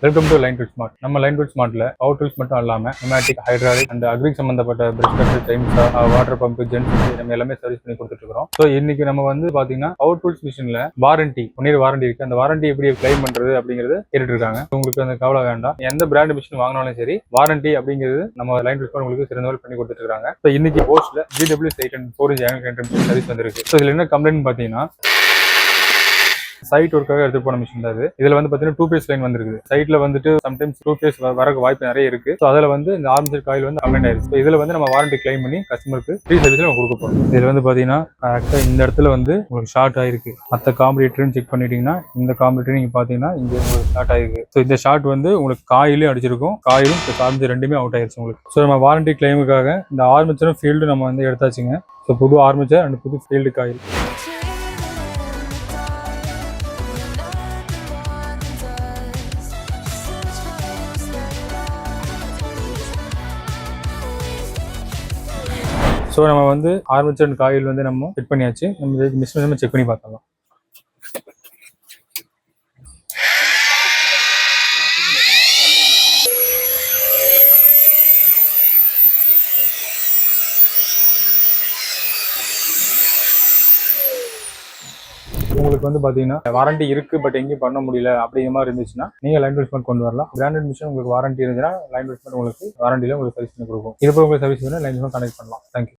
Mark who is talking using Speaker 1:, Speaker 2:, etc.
Speaker 1: Welcome to line tool smart. நம்ம line tool ஸ்மார்ட்ல power tools மட்டும் இல்லாம நியூமேட்டிக், ஹைட்ராலிக் அண்ட் அக்ரி சம்பந்தப்பட்ட brush cutter, chainsaw, water pump, gents நம்ம எல்லாமே service பண்ணி கொடுத்துட்டு இருக்கோம். ஸோ இன்னைக்கு நம்ம வந்து பாத்தீங்கன்னா பவர் டூல்ஸ் மிஷின்ல வாரண்டி 1 year வாரண்டி இருக்கு. அந்த வாரண்டி எப்படி கிளைம் பண்றது அப்படிங்கிறது கேட்டுட்டு இருக்காங்க. உங்களுக்கு அந்த கவலை வேண்டாம். எந்த பிராண்ட் மிஷின் வாங்கினாலும் சரி வாரண்டி அப்படிங்கிறது நம்ம லைன் டூல் ஸ்மார்ட் உங்களுக்கு சிறந்த பண்ணி கொடுத்துட்டு இருக்காங்க. ஸோ இன்னைக்கு போஸ்ட்ல GW804 சர்வீஸ் வந்திருக்கு. ஸோ இதுல என்ன கம்ப்ளைண்ட் பாத்தீங்கன்னா சைட் ஒர்க்காக எடுத்து போன மிஷின் தான் இது. இதுல வந்து பாத்தீங்கன்னா 2 phase லைன் வந்துருக்கு. சைட்ல வந்துட்டு சம்டைம்ஸ் 2 phase வரக்கு வாய்ப்பு நிறைய இருக்கு. ஸோ அதுல வந்து இந்த ஆர்மேச்சர் காயில் வந்து கம்ப்ளைண்ட் ஆயிருக்கு. ஸோ இதுல வந்து நம்ம வாரண்டி கிளைம் பண்ணி கஸ்டமருக்கு ஃப்ரீ சர்வீஸ்ல நம்ம கொடுக்க போறோம். இதுல வந்து பாத்தீங்கன்னா கரெக்டா இந்த இடத்துல வந்து உங்களுக்கு ஷார்ட் ஆயிருக்கு. மற்ற காம்படிட்டர்னு செக் பண்ணிட்டீங்கன்னா இந்த காம்படிட்டர் நீங்க பாத்தீங்கன்னா இங்க உங்களுக்கு ஷார்ட் ஆயிருக்கு. ஸோ இந்த ஷார்ட் வந்து உங்களுக்கு காயிலும் அடிச்சிருக்கும், காயிலும் ஆர்மேச்சர் ரெண்டுமே அவுட் ஆயிருச்சு உங்களுக்கு. ஸோ நம்ம வாரண்டி கிளைமுக்காக இந்த ஆர்மேச்சரும் ஃபீல்டு நம்ம வந்து எடுத்தாச்சுங்க. ஸோ புது ஆர்மேச்சர் அண்ட் புது ஃபீல்டு காயில். ஸோ நம்ம வந்து ஆர்மேச்சர் அண்ட் காயில் வந்து நம்ம செட் பண்ணியாச்சு. நம்ம மிஷின் நம்ம செக் பண்ணி பார்த்தலாம். உங்களுக்கு வந்து பாத்தீங்கன்னா வாரண்டி இருக்கு பட் எங்கேயும் பண்ண முடியல அப்படிங்கிற மாதிரி இருந்துச்சுன்னா நீங்க லைன் டூல் ஸ்மார்ட் கொண்டு வரலாம். பிராண்டட் மிஷின் உங்களுக்கு வாரண்டி இருந்துச்சுன்னா லைன் டூல் ஸ்மார்ட் உங்களுக்கு வாரண்டியில உங்களுக்கு சர்வீஸ் பண்ணி கொடுக்கும். இது போல உங்களுக்கு சர்வீஸ் வேணும் லைன் டூல் கனெக்ட் பண்ணலாம். தேங்க்யூ.